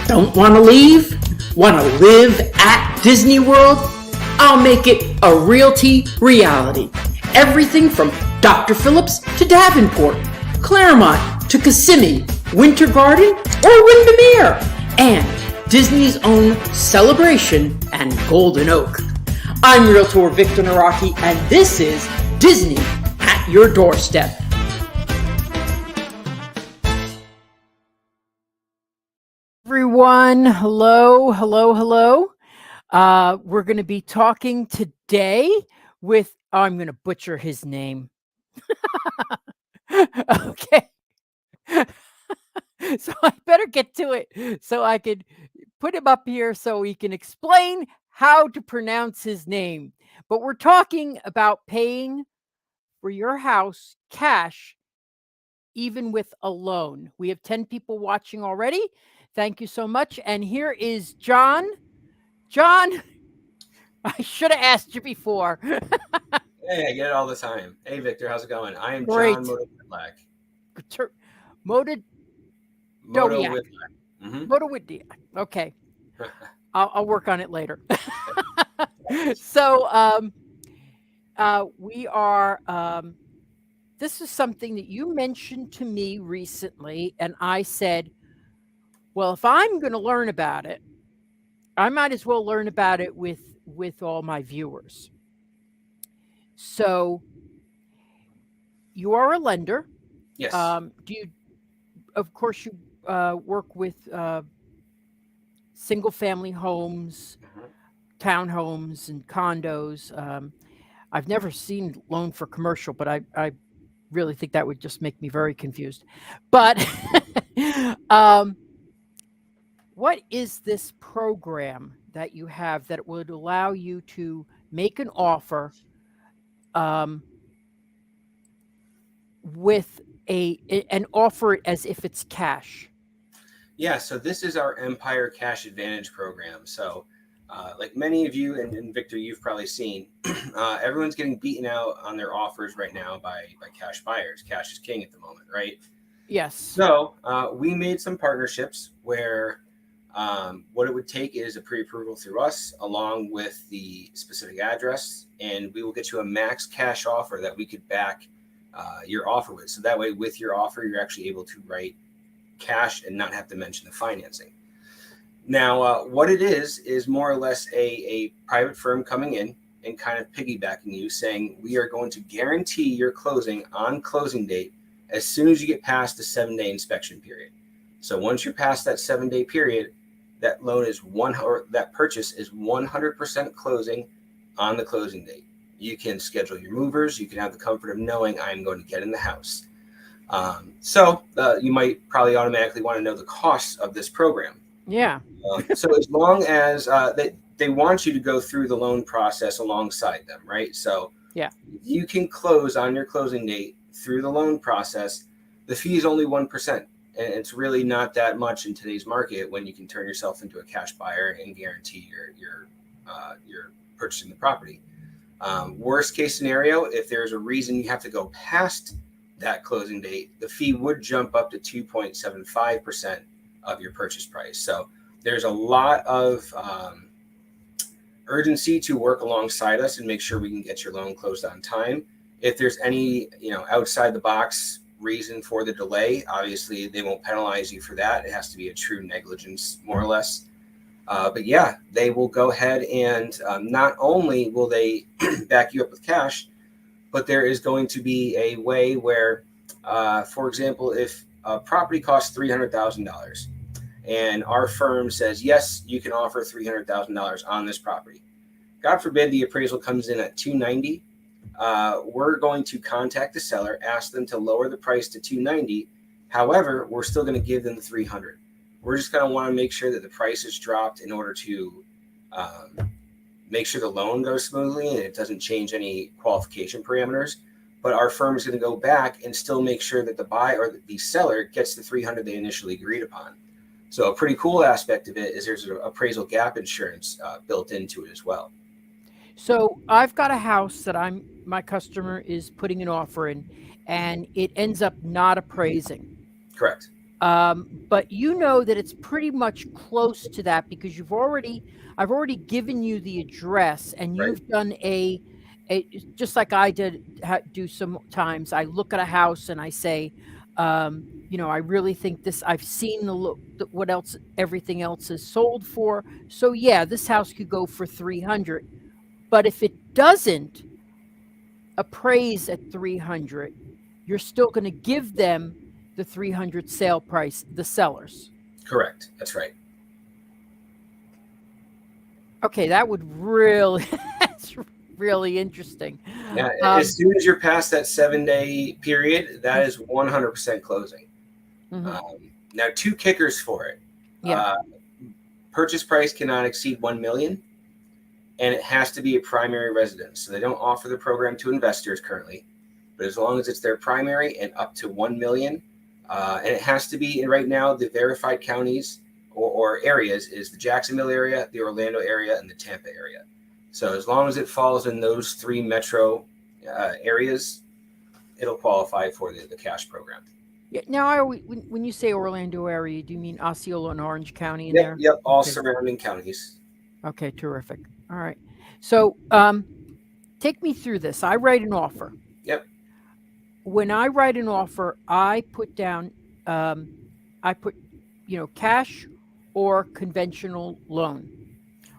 Don't want to leave? Want to live at Disney World? I'll make it a realty reality. Everything from Dr. Phillips to Davenport, Claremont to Kissimmee, Winter Garden or Windermere, and Disney's own Celebration and Golden Oak. I'm Realtor Victor Naraki, and this is Disney at your doorstep. Everyone, hello. We're going to be talking today with, I'm going to butcher his name. Okay. So I better get to it so I could put him up here so he can explain how to pronounce his name. But we're talking about paying for your house cash, even with a loan. We have 10 people watching already. Thank you so much. And here is John. John, I should have asked you before. Hey, I get it all the time. Hey, Victor, how's it going? I am Great. John Motowidlak. Motowidlak. Mm-hmm. Motowidlak. Okay. I'll work on it later. So we are, this is something that you mentioned to me recently, and I said, well, if I'm going to learn about it, I might as well learn about it with all my viewers. So you are a lender. Yes. Do you, of course, you work with single family homes, townhomes and condos. I've never seen loan for commercial, but I really think that would just make me very confused. But what is this program that you have that would allow you to make an offer with and offer it as if it's cash? Yeah, so this is our Empire Cash Advantage program. So like many of you, and Victor, you've probably seen, everyone's getting beaten out on their offers right now by cash buyers. Cash is king at the moment, right? Yes. So we made some partnerships where what it would take is a pre-approval through us along with the specific address, and we will get you a max cash offer that we could back your offer with. So that way with your offer, you're actually able to write cash and not have to mention the financing. Now, what it is more or less a private firm coming in and kind of piggybacking you, saying we are going to guarantee your closing on closing date as soon as you get past the 7-day inspection period. So once you're past that 7-day period, that loan is that purchase is 100% closing on the closing date. You can schedule your movers. You can have the comfort of knowing I'm going to get in the house. So you might probably automatically want to know the costs of this program. Yeah. So as long as they want you to go through the loan process alongside them, right? So yeah, you can close on your closing date through the loan process. The fee is only 1%. And it's really not that much in today's market when you can turn yourself into a cash buyer and guarantee you're purchasing the property. Worst case scenario, if there's a reason you have to go past that closing date, the fee would jump up to 2.75% of your purchase price. So there's a lot of urgency to work alongside us and make sure we can get your loan closed on time. If there's any, outside the box reason for the delay, obviously they won't penalize you for that. It has to be a true negligence, more or less. But yeah, they will go ahead and not only will they back you up with cash, but there is going to be a way where, for example, if a property costs $300,000 and our firm says, yes, you can offer $300,000 on this property. God forbid the appraisal comes in at $290,000. We're going to contact the seller, ask them to lower the price to $290,000. However, we're still going to give them the $300,000. We're just going to want to make sure that the price is dropped in order to make sure the loan goes smoothly and it doesn't change any qualification parameters. But our firm is going to go back and still make sure that the buyer or the seller gets the $300,000 they initially agreed upon. So a pretty cool aspect of it is there's an appraisal gap insurance built into it as well. So I've got a house that my customer is putting an offer in, and it ends up not appraising. Correct. But you know that it's pretty much close to that because I've already given you the address, and Right. you've done just like I do sometimes. I look at a house and I say, I really think this. I've seen what else, everything else is sold for. So yeah, this house could go for 300. But if it doesn't appraise at 300, you're still going to give them the 300 sale price, the sellers. Correct. That's right. Okay, that would really, that's really interesting. Yeah, as soon as you're past that 7-day period, that is 100% closing. Now, 2 kickers for it. Yeah. Purchase price cannot exceed $1 million, and it has to be a primary residence. So they don't offer the program to investors currently, but as long as it's their primary and up to $1 million, and it has to be, and right now the verified counties or areas is the Jacksonville area, the Orlando area, and the Tampa area. So as long as it falls in those 3 metro areas, it'll qualify for the cash program. Yeah. Now, when you say Orlando area, do you mean Osceola and Orange County in Yep, there? Yep, all surrounding counties. Okay, terrific. All right. So take me through this. I write an offer. Yep. When I write an offer, I put down, cash or conventional loan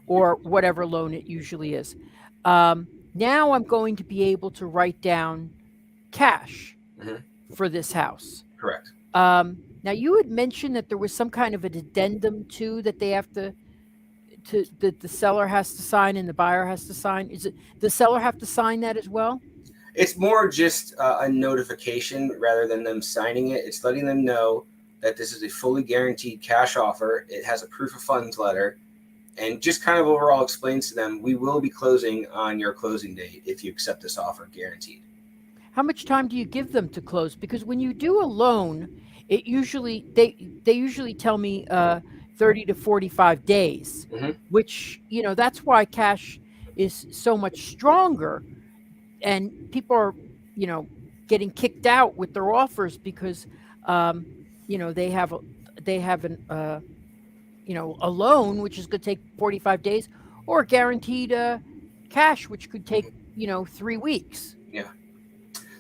or whatever loan it usually is. Now I'm going to be able to write down cash for this house. Correct. Now you had mentioned that there was some kind of an addendum too that they have that the seller has to sign and the buyer has to sign. Is it the seller have to sign that as well? It's more just a notification rather than them signing it. It's letting them know that this is a fully guaranteed cash offer. It has a proof of funds letter, and just kind of overall explains to them, we will be closing on your closing date if you accept this offer, guaranteed. How much time do you give them to close? Because when you do a loan, it usually they usually tell me 30 to 45 days, which that's why cash is so much stronger, and people are getting kicked out with their offers because they have a loan which is going to take 45 days, or guaranteed cash which could take 3 weeks. Yeah.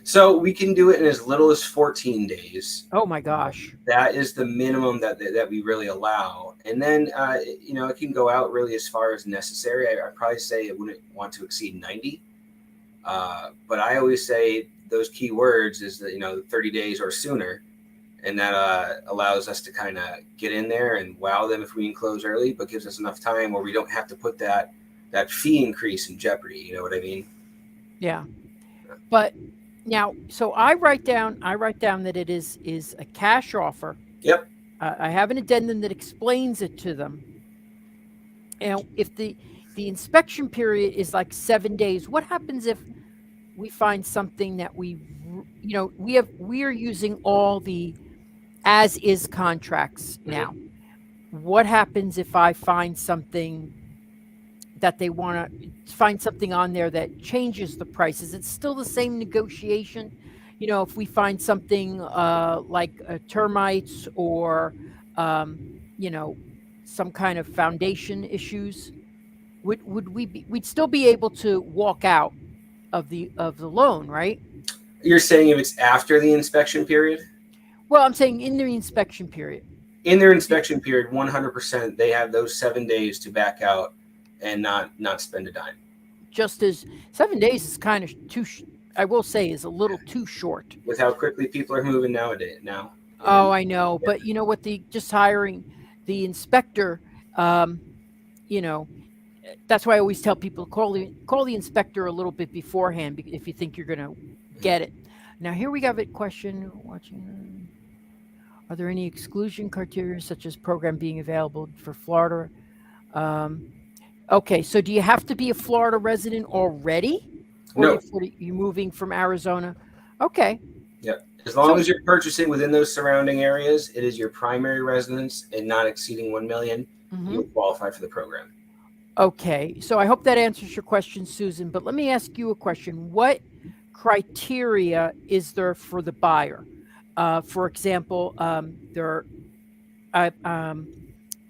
So we can do it in as little as 14 days. Oh my gosh. That is the minimum that we really allow. And then, it can go out really as far as necessary. I'd probably say it wouldn't want to exceed 90. But I always say those key words is that, 30 days or sooner. And that allows us to kind of get in there and wow them if we can close early, but gives us enough time where we don't have to put that fee increase in jeopardy. You know what I mean? Yeah. But now, so I write down that it is a cash offer. Yep. I have an addendum that explains it to them. And if the inspection period is like 7 days, what happens if we find something that we are using all the as is contracts now? What happens if I find something that they want to find something on there that changes the prices? It's still the same negotiation. If we find something like termites or, some kind of foundation issues, we'd still be able to walk out of the loan, right? You're saying if it's after the inspection period? Well, I'm saying in the inspection period. In their inspection period, 100%, they have those 7 days to back out and not spend a dime. Just as 7 days is kind of I will say is a little too short. With how quickly people are moving nowadays. Oh, I know. Yeah. But you know what? Just hiring the inspector, that's why I always tell people call the inspector a little bit beforehand if you think you're going to get it. Now, here we have a question. Are there any exclusion criteria such as program being available for Florida? Okay, so do you have to be a Florida resident already? Or No. You're moving from Arizona? Okay. Yep. As long as you're purchasing within those surrounding areas, it is your primary residence and not exceeding 1 million, you'll qualify for the program. Okay, so I hope that answers your question, Susan, but let me ask you a question. What criteria is there for the buyer? For example, uh, um,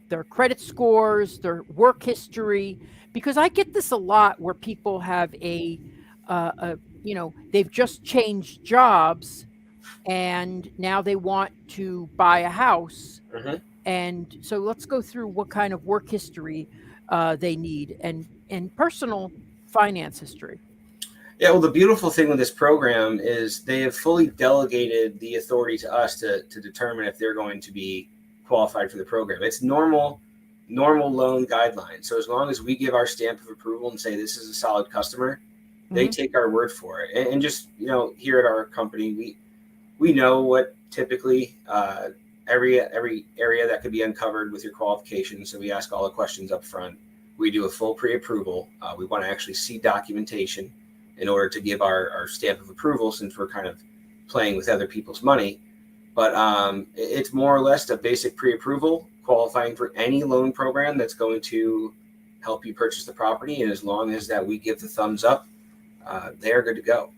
their credit scores, their work history, because I get this a lot where people have they've just changed jobs and now they want to buy a house. Mhm. And so let's go through what kind of work history they need and personal finance history. Yeah, well, the beautiful thing with this program is they have fully delegated the authority to us to determine if they're going to be qualified for the program. It's normal loan guidelines. So as long as we give our stamp of approval and say this is a solid customer, they take our word for it. And just, here at our company, we know what typically every area that could be uncovered with your qualifications. So we ask all the questions up front. We do a full pre-approval. We want to actually see documentation in order to give our stamp of approval, since we're kind of playing with other people's money. But it's more or less a basic pre-approval qualifying for any loan program that's going to help you purchase the property. And as long as that we give the thumbs up, they're good to go.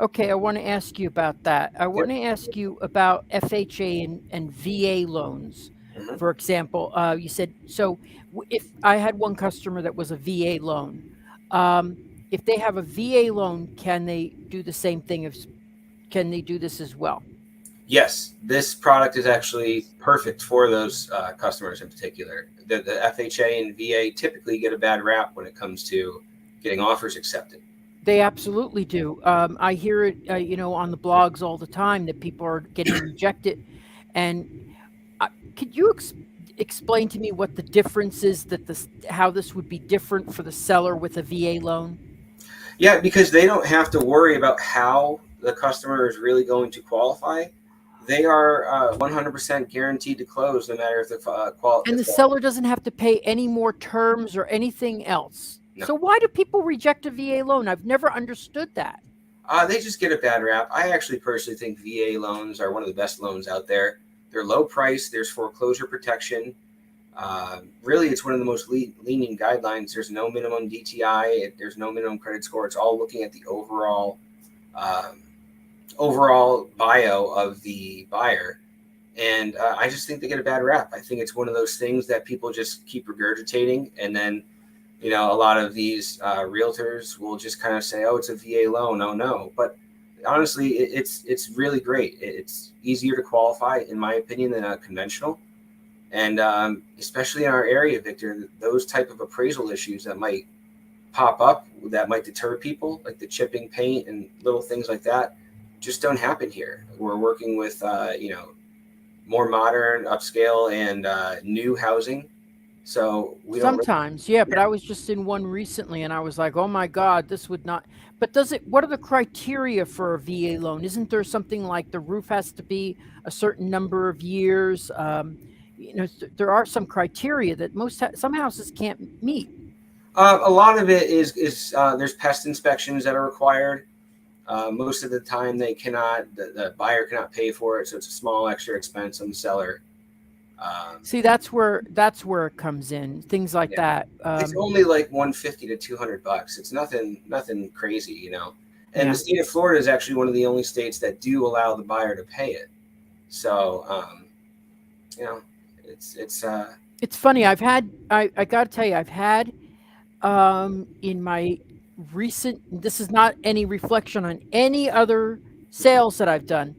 Okay, I want to ask you about that. I want to ask you about FHA and VA loans. Mhm. For example, you said, so if I had one customer that was a VA loan, if they have a VA loan, can they do the same thing? Can they do this as well? Yes, this product is actually perfect for those customers in particular. The FHA and VA typically get a bad rap when it comes to getting offers accepted. They absolutely do. I hear it, on the blogs all the time that people are getting rejected. And could you explain to me what the difference is, how this would be different for the seller with a VA loan? Yeah, because they don't have to worry about how the customer is really going to qualify. They are 100% guaranteed to close, no matter if the quality. And the seller doesn't have to pay any more terms or anything else. No. So why do people reject a VA loan? I've never understood that. They just get a bad rap. I actually personally think VA loans are one of the best loans out there. They're low price. There's foreclosure protection. Really, it's one of the most lenient guidelines. There's no minimum DTI. There's no minimum credit score. It's all looking at the overall bio of the buyer. And I just think they get a bad rap. I think it's one of those things that people just keep regurgitating. And then, a lot of these realtors will just kind of say, oh, it's a VA loan. Oh, no. But honestly, it's really great. It's easier to qualify, in my opinion, than a conventional. And especially in our area, Victor, those type of appraisal issues that might pop up that might deter people, like the chipping paint and little things like that, just don't happen here. We're working with, more modern, upscale, and new housing. So we sometimes, but I was just in one recently and I was like, oh my God, this would not. But what are the criteria for a VA loan? Isn't there something like the roof has to be a certain number of years? There are some criteria that some houses can't meet. A lot of it is there's pest inspections that are required. Most of the time the buyer cannot pay for it. So it's a small extra expense on the seller. See, that's where it comes in. Things like that. It's only like $150 to $200. It's nothing crazy, And the state of Florida is actually one of the only states that do allow the buyer to pay it. So, it's funny. I got to tell you, I've had in my recent. This is not any reflection on any other sales that I've done,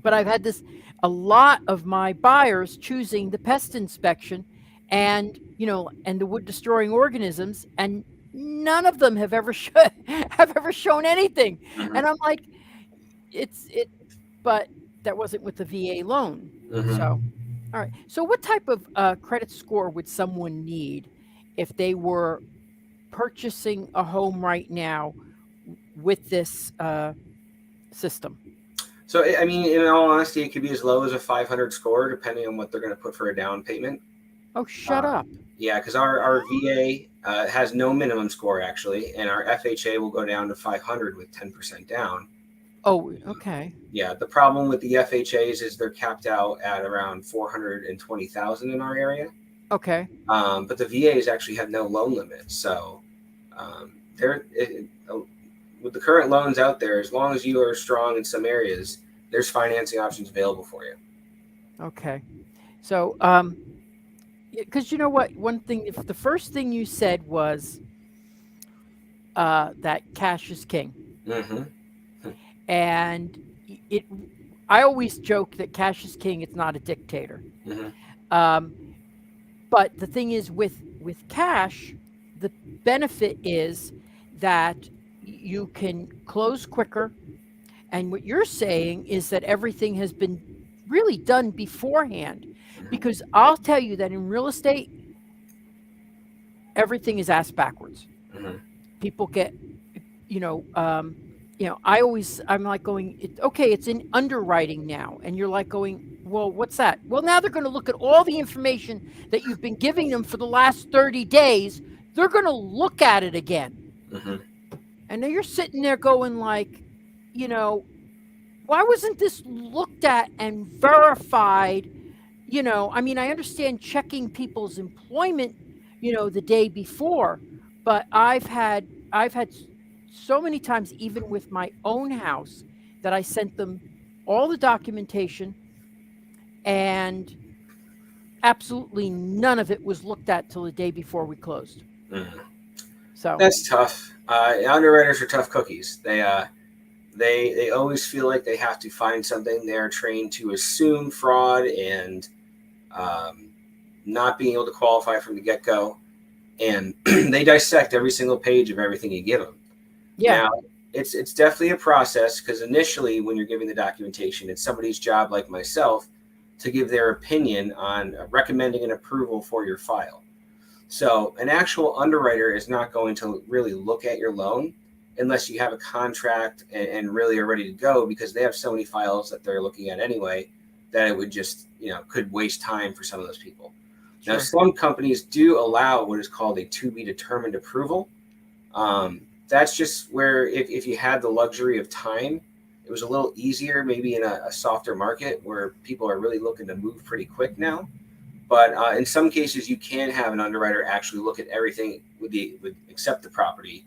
but I've had a lot of my buyers choosing the pest inspection and the wood destroying organisms, and none of them have ever shown anything. Mm-hmm. And I'm like, but that wasn't with the VA loan. Mm-hmm. So, all right. So what type of credit score would someone need if they were purchasing a home right now with this system? So, I mean, in all honesty, it could be as low as a 500 score, depending on what they're going to put for a down payment. Oh, shut up. Yeah, because our VA has no minimum score, actually, and our FHA will go down to 500 with 10% down. Oh, okay. Yeah, the problem with the FHAs is they're capped out at around 420,000 in our area. Okay. But the VAs actually have no loan limit. So with the current loans out there, as long as you are strong in some areas, there's financing options available for you. Okay. So, because you know what, one thing, if the first thing you said was that cash is king, Mm-hmm. and it, I always joke that cash is king. It's not a dictator. Mm-hmm. But the thing is, with cash, the benefit is that you can close quicker. And what you're saying is that everything has been really done beforehand. Because I'll tell you that in real estate, everything is asked backwards. Mm-hmm. People get, you know, I'm like going, okay, it's in underwriting now. And you're like going, well, what's that? Well, now they're going to look at all the information that you've been giving them for the last 30 days. They're going to look at it again. Mm-hmm. And then you're sitting there going like, you know, why wasn't this looked at and verified? You know, I mean, I understand checking people's employment, the day before, but I've had so many times, even with my own house, that I sent them all the documentation and absolutely none of it was looked at till the day before we closed. Mm-hmm. So that's tough. Underwriters are tough cookies. They always feel like they have to find something. They're trained to assume fraud and not being able to qualify from the get-go. And they dissect every single page of everything you give them. yeah. Now, it's definitely a process, because initially when you're giving the documentation, it's somebody's job, like myself, to give their opinion on recommending an approval for your file. So an actual underwriter is not going to really look at your loan unless you have a contract and really are ready to go, because they have so many files that they're looking at anyway that it would just, could waste time for some of those people. Now, some companies do allow what is called a to be determined approval. That's just where if you had the luxury of time, it was a little easier, maybe in a softer market where people are really looking to move pretty quick now. But in some cases, you can have an underwriter actually look at everything, would accept the property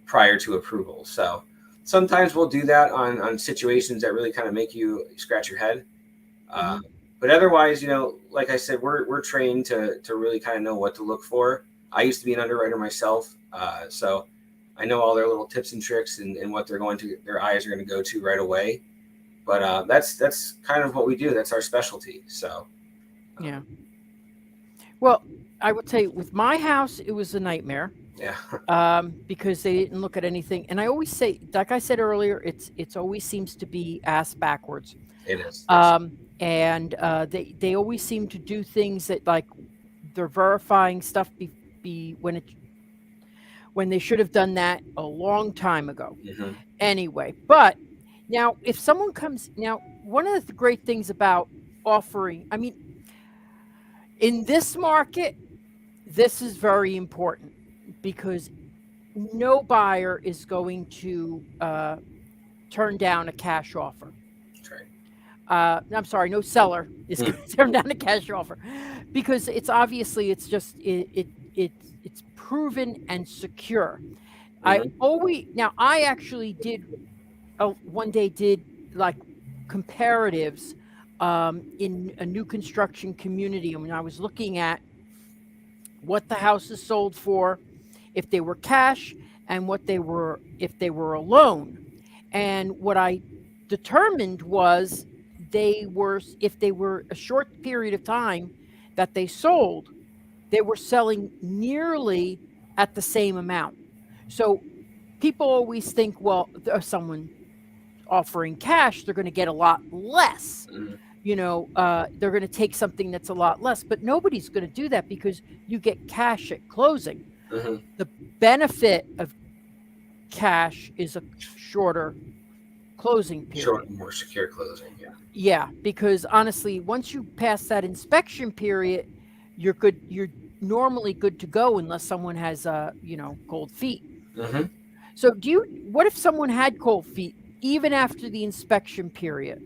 prior to approval. So sometimes we'll do that on situations that really kind of make you scratch your head. But otherwise, like I said, we're trained to really kind of know what to look for. I used to be an underwriter myself, so I know all their little tips and tricks and what their eyes are going to go to right away. But that's kind of what we do. That's our specialty. So yeah. Well, I would say with my house, it was a nightmare. Yeah. Because they didn't look at anything. And I always say, like I said earlier, it's always seems to be ass backwards. It is. And they always seem to do things that, like, they're verifying stuff when they should have done that a long time ago. Mm-hmm. Anyway, but now if someone comes now, one of the great things about offering, I mean, in this market, this is very important, because no buyer is going to turn down a cash offer. I'm sorry, no seller is going to turn down a cash offer, because it's obviously it's proven and secure. I actually did one day did like comparatives in a new construction community, and when I was looking at what the houses sold for, if they were cash, and if they were a loan. And what I determined was if they were a short period of time that they sold, they were selling nearly at the same amount. So people always think, well, there's someone offering cash, they're going to get a lot less. They're going to take something that's a lot less, but nobody's going to do that, because you get cash at closing. The benefit of cash is a shorter closing period. More secure closing. Yeah, because honestly, once you pass that inspection period, you're good. You're normally good to go, unless someone has cold feet. So what if someone had cold feet even after the inspection period?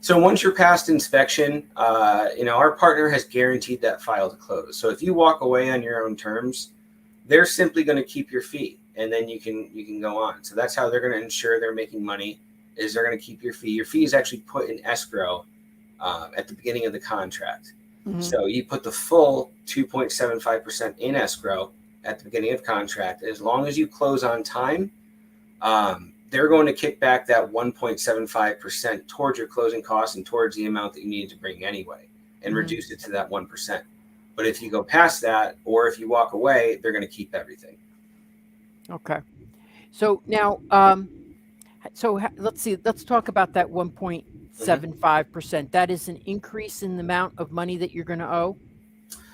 So once you're past inspection, our partner has guaranteed that file to close. So if you walk away on your own terms, they're simply going to keep your fee, and then you can go on. So that's how they're going to ensure they're making money. is they're going to keep your fee. Your fee is actually put in escrow at the beginning of the contract. Mhm. So you put the full 2.75% in escrow at the beginning of contract. As long as you close on time, they're going to kick back that 1.75% towards your closing costs and towards the amount that you need to bring anyway, and Mhm. reduce it to that 1%. But if you go past that, or if you walk away, they're going to keep everything. Okay. So now, let's see. Let's talk about that 1.75%. That is an increase in the amount of money that you're going to owe.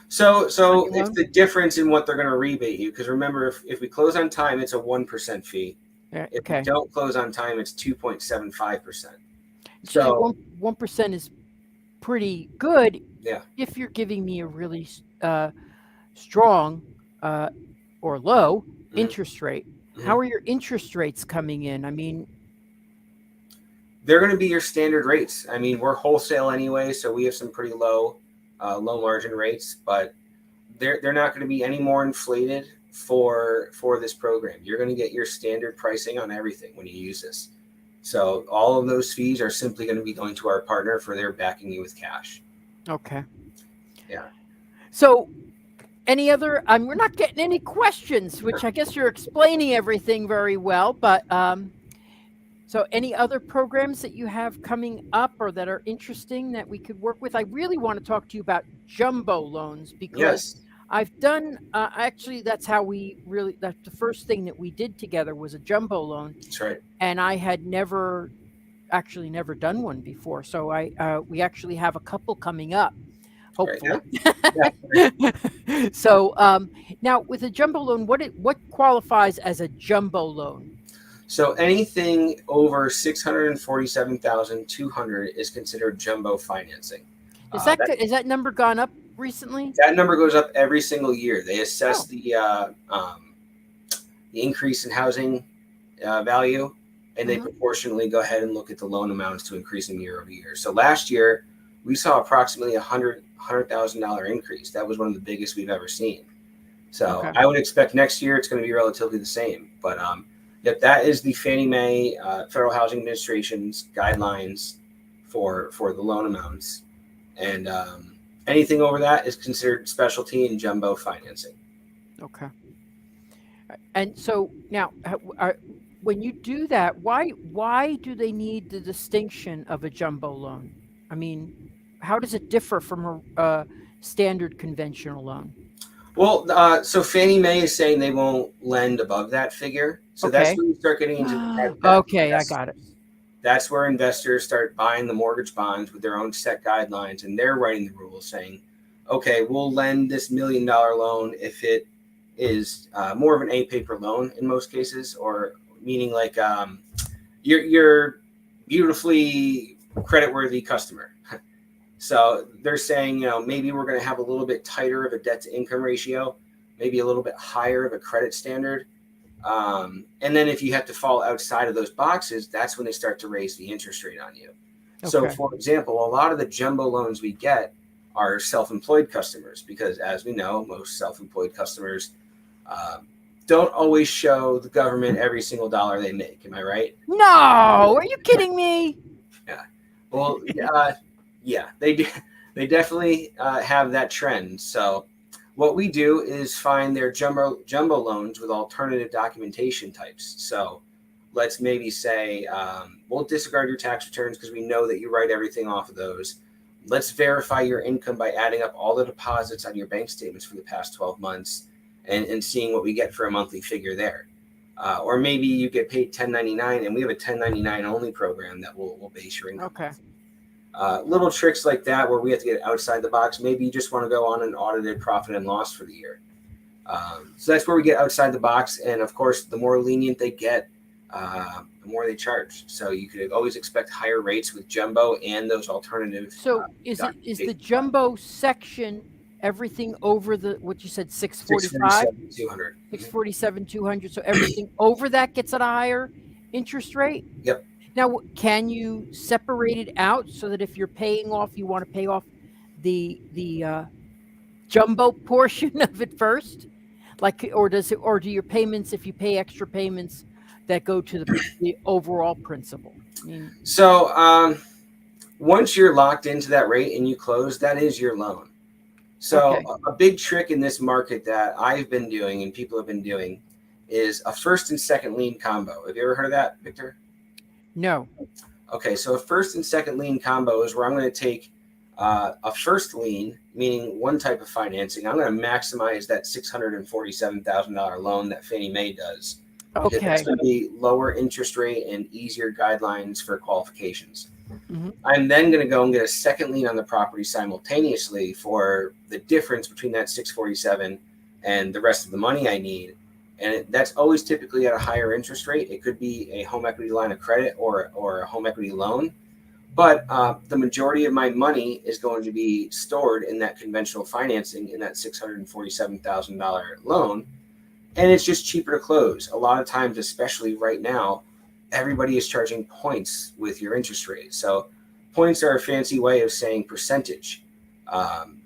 So your it's loan? the difference in what they're going to rebate you. Because remember, if we close on time, it's a 1% fee. Yeah, If we okay. don't close on time, it's 2.75%. Actually, So 1% is pretty good yeah. if you're giving me a really strong or low Mhm. interest rate. Mhm. How are your interest rates coming in? I mean, They're going to be your standard rates. I mean, we're wholesale anyway, so we have some pretty low margin rates, but they're not going to be any more inflated for this program. You're going to get your standard pricing on everything when you use this. So all of those fees are simply going to be going to our partner for their backing you with cash. okay. Yeah. So any other, we're not getting any questions, which I guess you're explaining everything very well, but so any other programs that you have coming up or that are interesting that we could work with? I really want to talk to you about jumbo loans because Yes. I've done, actually, that's that's the first thing that we did together was a jumbo loan. That's right. And I had never done one before. So we actually have a couple coming up, hopefully. Right. Yeah. So now with a jumbo loan, what qualifies as a jumbo loan? So anything over $647,200 is considered jumbo financing. Is that number gone up recently? That number goes up every single year. They assess Oh. the increase in housing value, and they Mhm. proportionally go ahead and look at the loan amounts to increase them year over year. So last year, we saw approximately $100,000 increase. That was one of the biggest we've ever seen. So Okay. I would expect next year it's going to be relatively the same. But yep, that is the Fannie Mae Federal Housing Administration's guidelines for the loan amounts, and anything over that is considered specialty and jumbo financing. Okay. And so now, when you do that, why do they need the distinction of a jumbo loan? I mean, how does it differ from a standard conventional loan? Well, so Fannie Mae is saying they won't lend above that figure. So that's Okay. when you start getting into the private Okay, I investors. got it. That's where investors start buying the mortgage bonds with their own set guidelines, and they're writing the rules saying, okay, we'll lend this $1 million loan if it is more of an A paper loan in most cases, or meaning like you're beautifully creditworthy customer. So they're saying, maybe we're going to have a little bit tighter of a debt to income ratio, maybe a little bit higher of a credit standard. And then if you have to fall outside of those boxes, that's when they start to raise the interest rate on you. Okay. So for example, a lot of the jumbo loans we get are self-employed customers, because as we know, most self-employed customers don't always show the government every single dollar they make. Am I right? No, are you kidding me? Yeah. Well, yeah, they do. They definitely have that trend. So what we do is find their jumbo loans with alternative documentation types. So let's maybe say we'll disregard your tax returns because we know that you write everything off of those. Let's verify your income by adding up all the deposits on your bank statements for the past 12 months and seeing what we get for a monthly figure there. Or maybe you get paid 1099, and we have a 1099 only program that will base your income. Okay. Little tricks like that where we have to get outside the box. Maybe you just want to go on an audited profit and loss for the year. So that's where we get outside the box. And of course, the more lenient they get, the more they charge. So you could always expect higher rates with jumbo and those alternative. So is the jumbo section everything over what you said, 645? 647,200. 647,200. So everything over that gets at a higher interest rate? Yep. Now, can you separate it out so that if you're paying off, you want to pay off the jumbo portion of it first? Or do your payments, if you pay extra payments, that go to the overall principal? I mean, So once you're locked into that rate and you close, that is your loan. So okay. a big trick in this market that I've been doing and people have been doing is a first and second lien combo. Have you ever heard of that, Victor? No. Okay, so a first and second lien combo is where I'm going to take a first lien, meaning one type of financing. I'm going to maximize that $647,000 loan that Fannie Mae does. Because Okay. that's going to be lower interest rate and easier guidelines for qualifications. Mm-hmm. I'm then going to go and get a second lien on the property simultaneously for the difference between that 647 and the rest of the money I need. And that's always typically at a higher interest rate. It could be a home equity line of credit or a home equity loan. But the majority of my money is going to be stored in that conventional financing in that $647,000 loan. And it's just cheaper to close. A lot of times, especially right now, everybody is charging points with your interest rate. So points are a fancy way of saying percentage.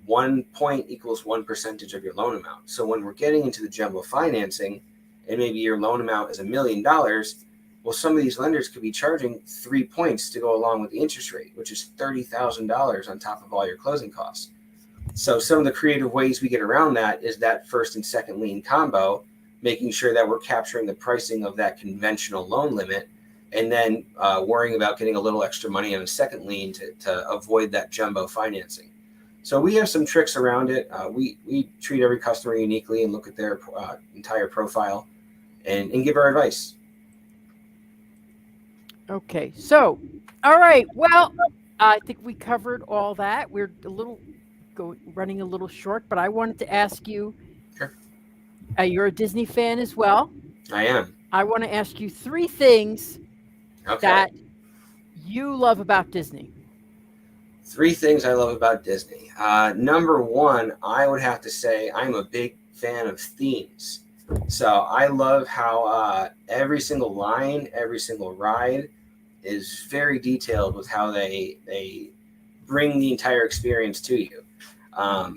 1 point equals 1% of your loan amount. So when we're getting into the jumbo financing and maybe your loan amount is $1 million, well, some of these lenders could be charging 3 points to go along with the interest rate, which is $30,000 on top of all your closing costs. So some of the creative ways we get around that is that first and second lien combo, making sure that we're capturing the pricing of that conventional loan limit, and then worrying about getting a little extra money on a second lien to avoid that jumbo financing. So we have some tricks around it. We treat every customer uniquely and look at their entire profile and give our advice. Okay. So, all right. Well, I think we covered all that. We're running a little short, but I wanted to ask you. Sure. You're a Disney fan as well. I am. I want to ask you 3 things that you love about Disney. 3 things I love about Disney. Number 1, I would have to say I'm a big fan of themes. So I love how every single line, every single ride is very detailed with how they bring the entire experience to you.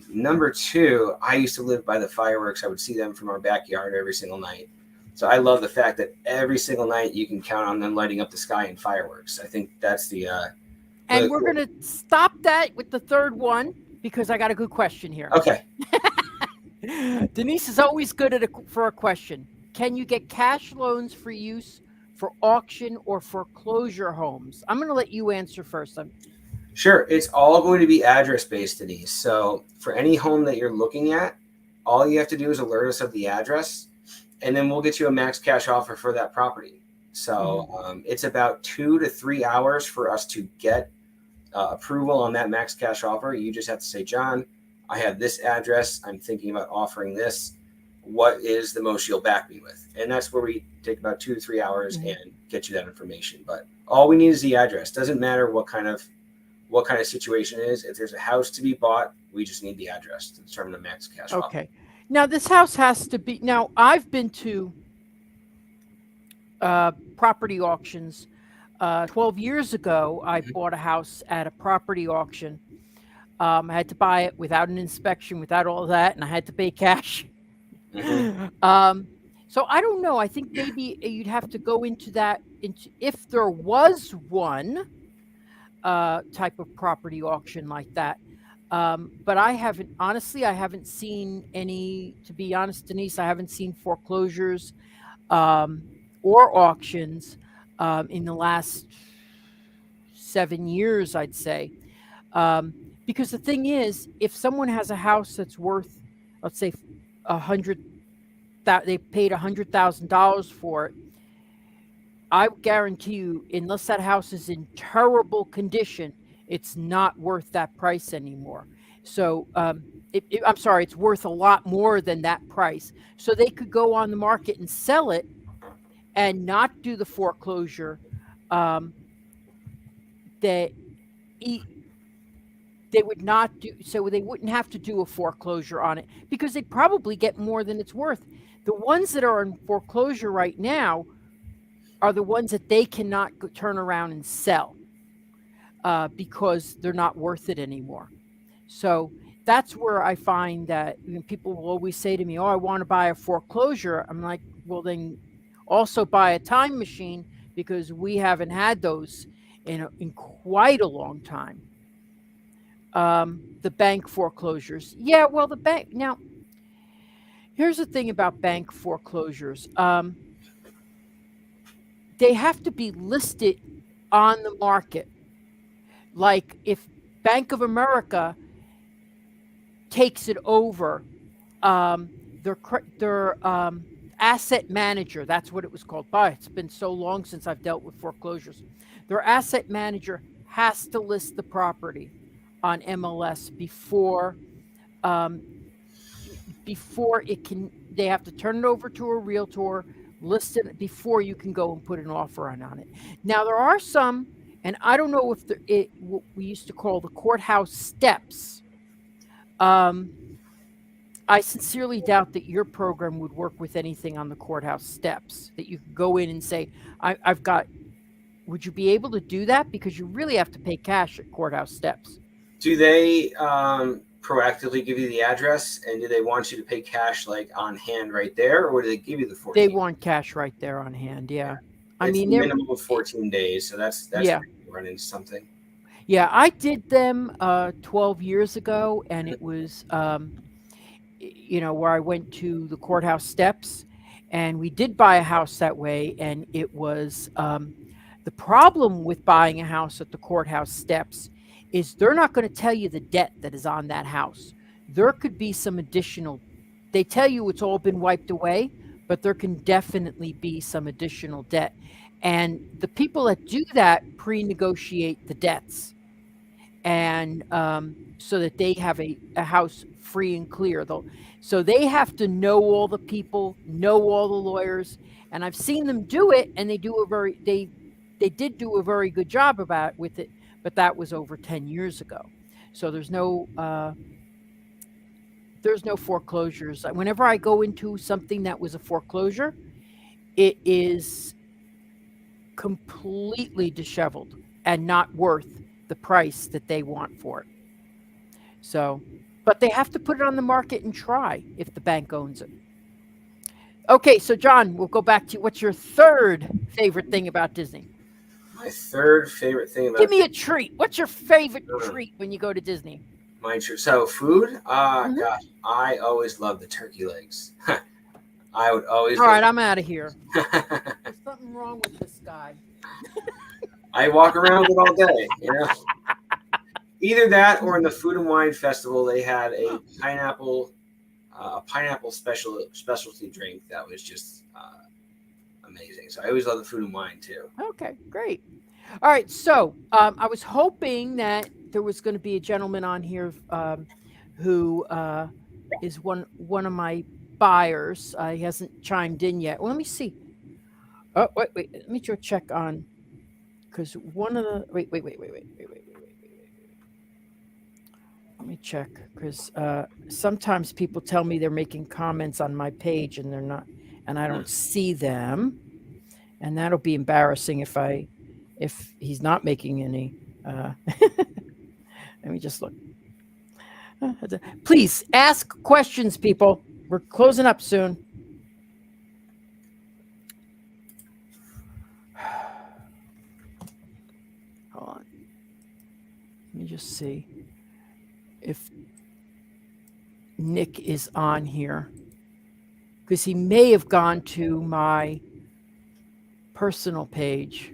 Number 2, I used to live by the fireworks. I would see them from our backyard every single night. So I love the fact that every single night you can count on them lighting up the sky in fireworks. I think that's the and we're going to stop that with the third one because I got a good question here. Okay. Denise is always good for a question. Can you get cash loans for use for auction or foreclosure homes? I'm going to let you answer first. Sure. It's all going to be address based, Denise. So for any home that you're looking at, all you have to do is alert us of the address, and then we'll get you a max cash offer for that property. So it's about 2 to 3 hours for us to get approval on that max cash offer. You just have to say, John, I have this address. I'm thinking about offering this. What is the most you'll back me with? And that's where we take about 2 to 3 hours and get you that information. But all we need is the address. Doesn't matter what kind of situation it is. If there's a house to be bought, we just need the address to determine the max cash offer. Okay. Now this house has to be. Now I've been to property auctions. 12 years ago, I bought a house at a property auction. I had to buy it without an inspection, without all that, and I had to pay cash. So I don't know. I think maybe you'd have to go into if there was one type of property auction like that. But I haven't seen any, to be honest, Denise, I haven't seen foreclosures or auctions in the last 7 years, I'd say. Because the thing is, if someone has a house that's worth, let's say, they paid $100,000 for it, I guarantee you, unless that house is in terrible condition, it's not worth that price anymore. So, I'm sorry, it's worth a lot more than that price. So they could go on the market and sell it and not do the foreclosure. They would not do, so they wouldn't have to do a foreclosure on it because they'd probably get more than it's worth. The ones that are in foreclosure right now are the ones that they cannot turn around and sell because they're not worth it anymore. So that's where I find that people will always say to me, oh, I want to buy a foreclosure. I'm like, well, then, also buy a time machine because we haven't had those in quite a long time. The bank foreclosures. Yeah, well, the bank. Now, here's the thing about bank foreclosures. They have to be listed on the market. Like if Bank of America takes it over, their asset manager, that's what it was called. But it's been so long since I've dealt with foreclosures. Their asset manager has to list the property on MLS before it can. They have to turn it over to a realtor, list it before you can go and put an offer on it. Now there are some, and I don't know if what we used to call the courthouse steps. I sincerely doubt that your program would work with anything on the courthouse steps, that you could go in and say, I've got, would you be able to do that? Because you really have to pay cash at courthouse steps. Do they proactively give you the address, and do they want you to pay cash like on hand right there, or do they give you the 14? They want cash right there on hand, yeah. I mean, minimum of 14 days, so that's yeah. Running into something. Yeah, I did them 12 years ago, and it was where I went to the courthouse steps, and we did buy a house that way, and it was the problem with buying a house at the courthouse steps is they're not going to tell you the debt that is on that house. There could be some additional, they tell you it's all been wiped away, but there can definitely be some additional debt. And the people that do that pre-negotiate the debts, and so that they have a house free and clear. So they have to know all the people, know all the lawyers, and I've seen them do it, and they did do a very good job with it, but that was over 10 years ago. So there's no foreclosures. Whenever I go into something that was a foreclosure, it is completely disheveled and not worth the price that they want for it. So, but they have to put it on the market and try if the bank owns it. Okay, so John, we'll go back to what's your third favorite thing about Disney? My third favorite thing about Give me a treat. What's your favorite treat when you go to Disney? My treat. So food? Gosh, I always love the turkey legs. I would always. All right, I'm out of here. There's something wrong with this guy. I walk around with it all day, Either that, or in the Food and Wine Festival, they had a pineapple specialty drink that was just amazing. So I always love the food and wine too. Okay, great. All right, so I was hoping that there was going to be a gentleman on here who is one of my buyers. He hasn't chimed in yet. Well, let me see. Oh, wait. Let me just check on, because one of the wait. Let me check, because sometimes people tell me they're making comments on my page and they're not, and I don't see them, and that'll be embarrassing if he's not making any. Let me just look. Please ask questions, people. We're closing up soon. Hold on. Let me just see if Nick is on here, because he may have gone to my personal page.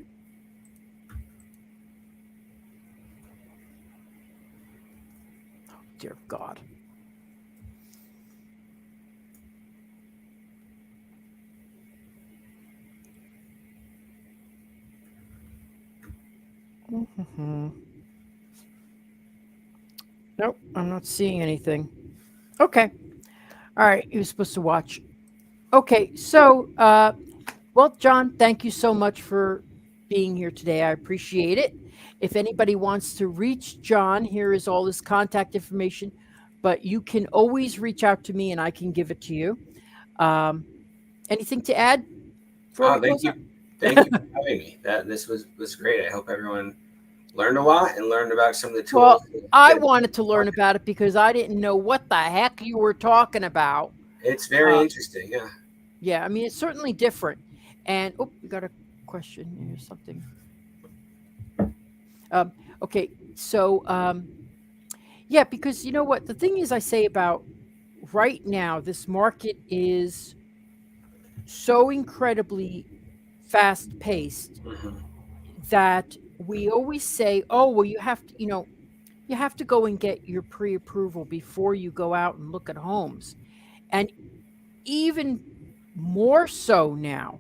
Oh, dear God. Nope, I'm not seeing anything. Okay. All right, he was supposed to watch. Okay, so, well, John, thank you so much for being here today. I appreciate it. If anybody wants to reach John, here is all his contact information, but you can always reach out to me and I can give it to you. Anything to add? Thank you. Thank you for having me. This was great. I hope everyone learned a lot and learned about some of the tools. Well, I wanted to learn about it because I didn't know what the heck you were talking about. It's very interesting, yeah. Yeah, I mean, it's certainly different. And we got a question here, something. Okay, so yeah, because you know what the thing is, I say about right now, this market is so incredibly fast paced Mhm. that we always say, oh, well, you have to, you have to go and get your pre-approval before you go out and look at homes. And even more so now,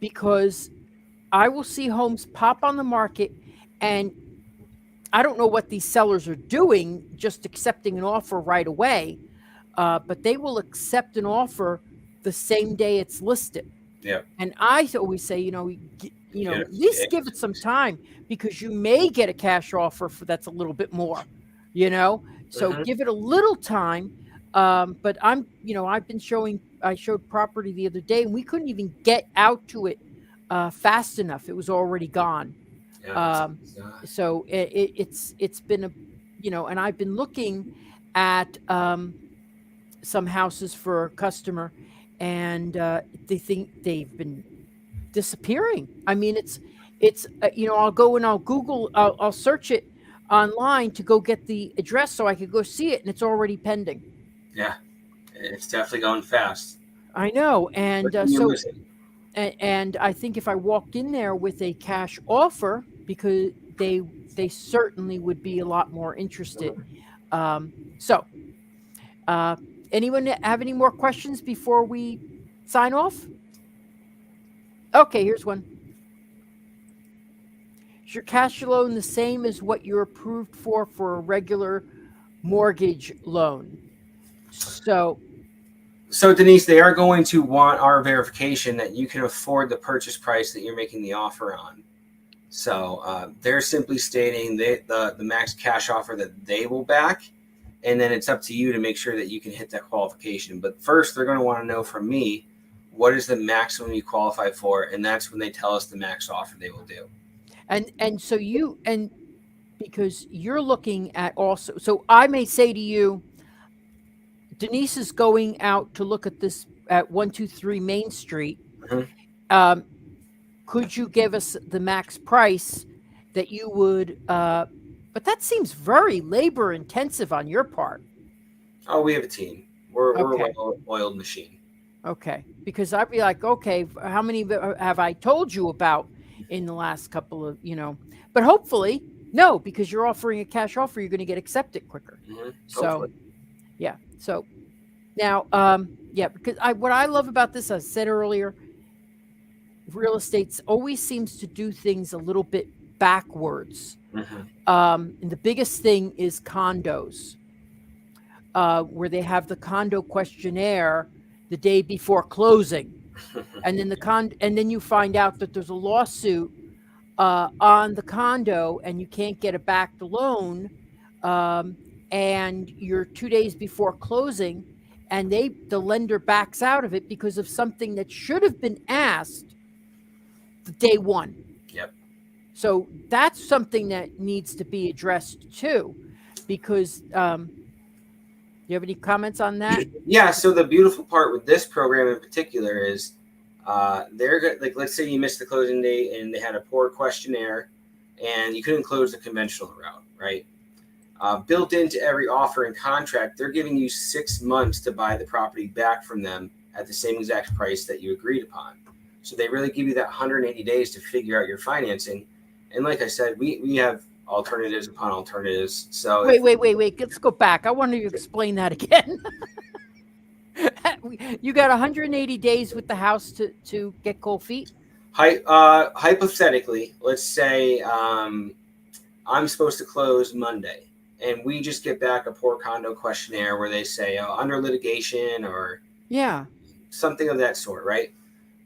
because I will see homes pop on the market, and I don't know what these sellers are doing, just accepting an offer right away, but they will accept an offer the same day it's listed. Yeah. And I always say, Get at least give it some time, because you may get a cash offer that's a little bit more, so Mhm. give it a little time. But I showed property the other day, and we couldn't even get out to it fast enough. It was already gone. Yeah. Um, so it's been and I've been looking at some houses for a customer, and they think they've been disappearing. I mean, it's I'll go and I'll search it online to go get the address so I could go see it, and it's already pending. Yeah. It's definitely going fast. I know, and But you're missing. and I think if I walked in there with a cash offer, because they certainly would be a lot more interested. So, uh, anyone have any more questions before we sign off? Okay, here's one. Is your cash loan the same as what you're approved for a regular mortgage loan? So, So, Denise, they are going to want our verification that you can afford the purchase price that you're making the offer on. So they're simply stating the max cash offer that they will back, and then it's up to you to make sure that you can hit that qualification. But first, they're going to want to know from me, what is the maximum you qualify for, and that's when they tell us the max offer they will do. and so because you're looking at also, so I may say to you, Denise is going out to look at this at 123 Main Street. Mhm. Could you give us the max price that you would? But that seems very labor intensive on your part. Oh, we have a team. We're Okay. a well-oiled machine. Okay, because I'd be like, okay, how many have I told you about in the last couple of, but hopefully, no, because you're offering a cash offer, you're going to get accepted quicker. So, Hopefully. yeah. So now, yeah, because what I love about this, I said earlier, real estate always seems to do things a little bit backwards. Mhm. And the biggest thing is condos, where they have the condo questionnaire the day before closing. And then and then you find out that there's a lawsuit on the condo, and you can't get it back the loan, and you're 2 days before closing, and the lender backs out of it because of something that should have been asked the day one. Yep. So that's something that needs to be addressed too, because you have any comments on that? Yeah. So the beautiful part with this program in particular is they're like, let's say you missed the closing date and they had a poor questionnaire and you couldn't close the conventional route, right? Built into every offer and contract, they're giving you 6 months to buy the property back from them at the same exact price that you agreed upon. So they really give you that 180 days to figure out your financing. And like I said, we have alternatives upon alternatives. So Wait. Let's go back. I want you to explain that again. You got 180 days with the house to get cold feet? hypothetically, let's say I'm supposed to close Monday, and we just get back a poor condo questionnaire where they say under litigation or Yeah. something of that sort, right?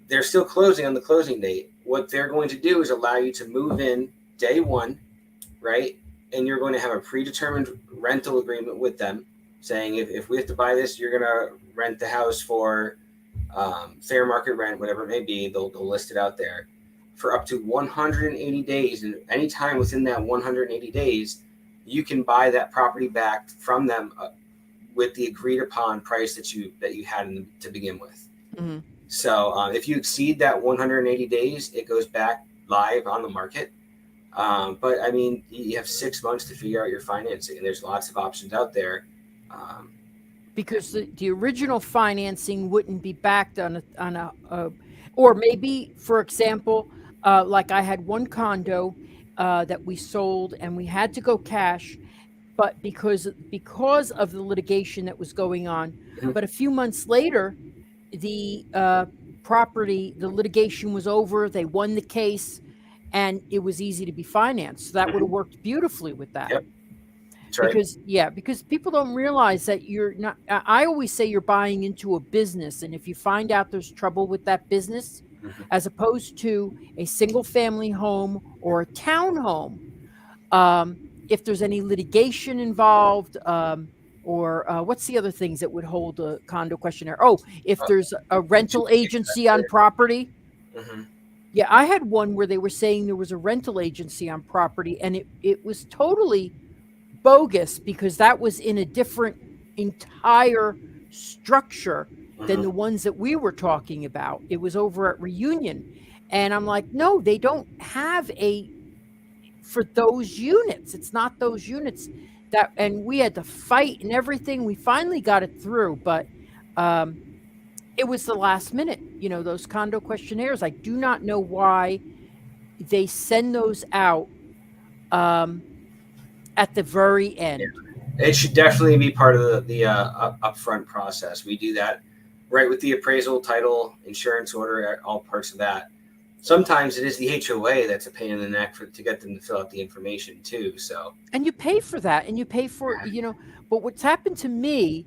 They're still closing on the closing date. What they're going to do is allow you to move in day one, right? And you're going to have a predetermined rental agreement with them saying if we have to buy this, you're going to rent the house for fair market rent, whatever it may be. They'll list it out there for up to 180 days. And anytime within that 180 days, you can buy that property back from them with the agreed upon price that you had to begin with. Mm-hmm. So if you exceed that 180 days, it goes back live on the market. But I mean, you have 6 months to figure out your financing, and there's lots of options out there. Because the original financing wouldn't be backed on a or maybe, for example, like I had one condo that we sold and we had to go cash, but because of the litigation that was going on. Mhm. But a few months later, the the litigation was over. They won the case, and it was easy to be financed. So that would have worked beautifully with that. Yep. That's right. Because people don't realize that you're not. I always say you're buying into a business, and if you find out there's trouble with that business, Mhm. as opposed to a single family home or a townhome, if there's any litigation involved, or what's the other things that would hold a condo questionnaire? Oh, if there's a rental agency on property. Mhm. Yeah, I had one where they were saying there was a rental agency on property, and it was totally bogus because that was in a different entire structure than Mhm. the ones that we were talking about. It was over at Reunion. And I'm like, no, they don't have for those units. It's not those units that, and we had to fight and everything. We finally got it through, but it was the last minute, those condo questionnaires. I do not know why they send those out at the very end. It should definitely be part of the upfront process. We do that right with the appraisal, title, insurance order, all parts of that. Sometimes it is the HOA that's a pain in the neck to get them to fill out the information too. So, and you pay for that, and you pay for, but what's happened to me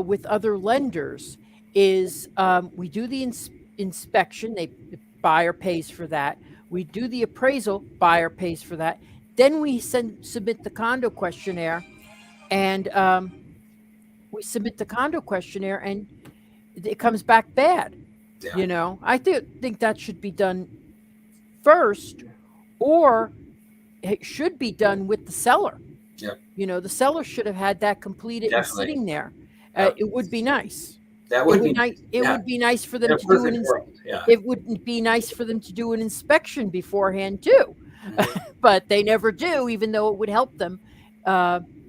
with other lenders is we do the inspection, the buyer pays for that. We do the appraisal, buyer pays for that. Then we submit the condo questionnaire, and we submit the condo questionnaire, and it comes back bad. yeah. I think that should be done first, or it should be done with the seller. Yep. The seller should have had that completed and sitting there. Yep. It would be nice. That would be nice. It would be nice for them in a to do perfect world. Yeah. It wouldn't be nice for them to do an inspection beforehand too, but they never do, even though it would help them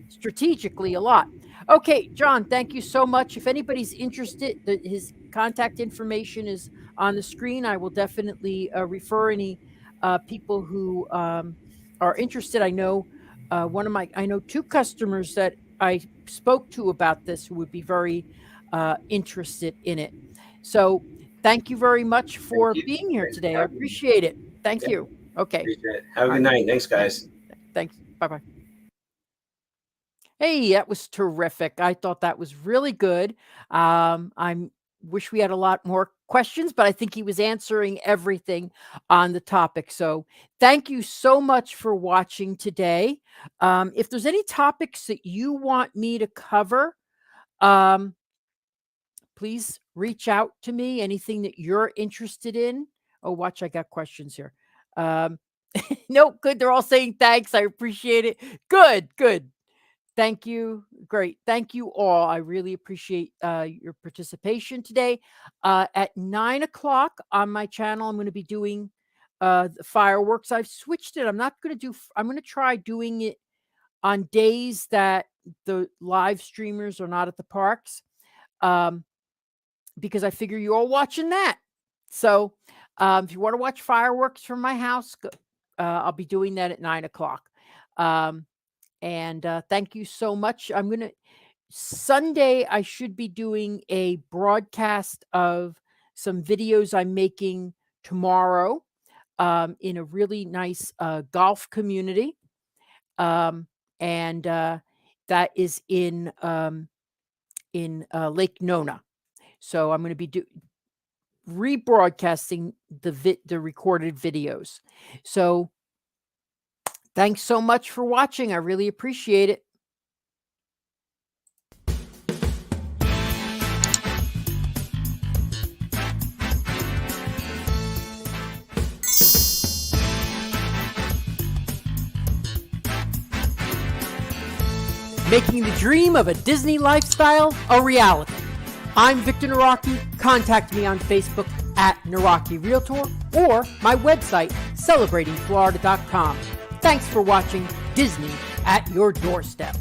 strategically a lot. Okay, John, thank you so much. If anybody's interested, his contact information is on the screen. I will definitely refer any people who are interested. I know I know 2 customers that I spoke to about this who would be very interested in it. So thank you very much for being here today. I appreciate it. Thank you. Okay. Appreciate it. Have a good night. Thanks, guys. Thanks. Bye-bye. Hey, that was terrific. I thought that was really good. I wish we had a lot more questions, but I think he was answering everything on the topic. So thank you so much for watching today. If there's any topics that you want me to cover, please reach out to me. Anything that you're interested in. Oh, watch, I got questions here. No, good. They're all saying thanks. I appreciate it. Good. Thank you. Great. Thank you all. I really appreciate your participation today. At 9:00 on my channel, I'm going to be doing the fireworks. I've switched it. I'm going to try doing it on days that the live streamers are not at the parks, because I figure you're all watching that. So if you want to watch fireworks from my house, I'll be doing that at 9:00. And thank you so much. Sunday, I should be doing a broadcast of some videos I'm making tomorrow in a really nice golf community. And that is in Lake Nona. So I'm going to be rebroadcasting the recorded videos. So thanks so much for watching. I really appreciate it. Making the dream of a Disney lifestyle a reality. I'm Victor Naraki. Contact me on Facebook at Naraki Realtor or my website, celebratingflorida.com. Thanks for watching Disney at Your Doorstep.